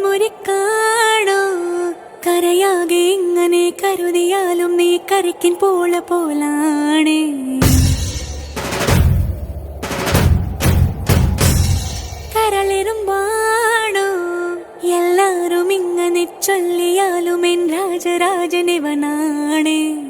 മുറിക്കാണോ കരയാകെ ഇങ്ങനെ കരുതിയാലും നീ കരിക്കിൻ പോലാണ് കരളിരുമ്പാണോ എല്ലാരും ഇങ്ങനെ ചൊല്ലിയാലും എൻ രാജരാജനിവനാണ്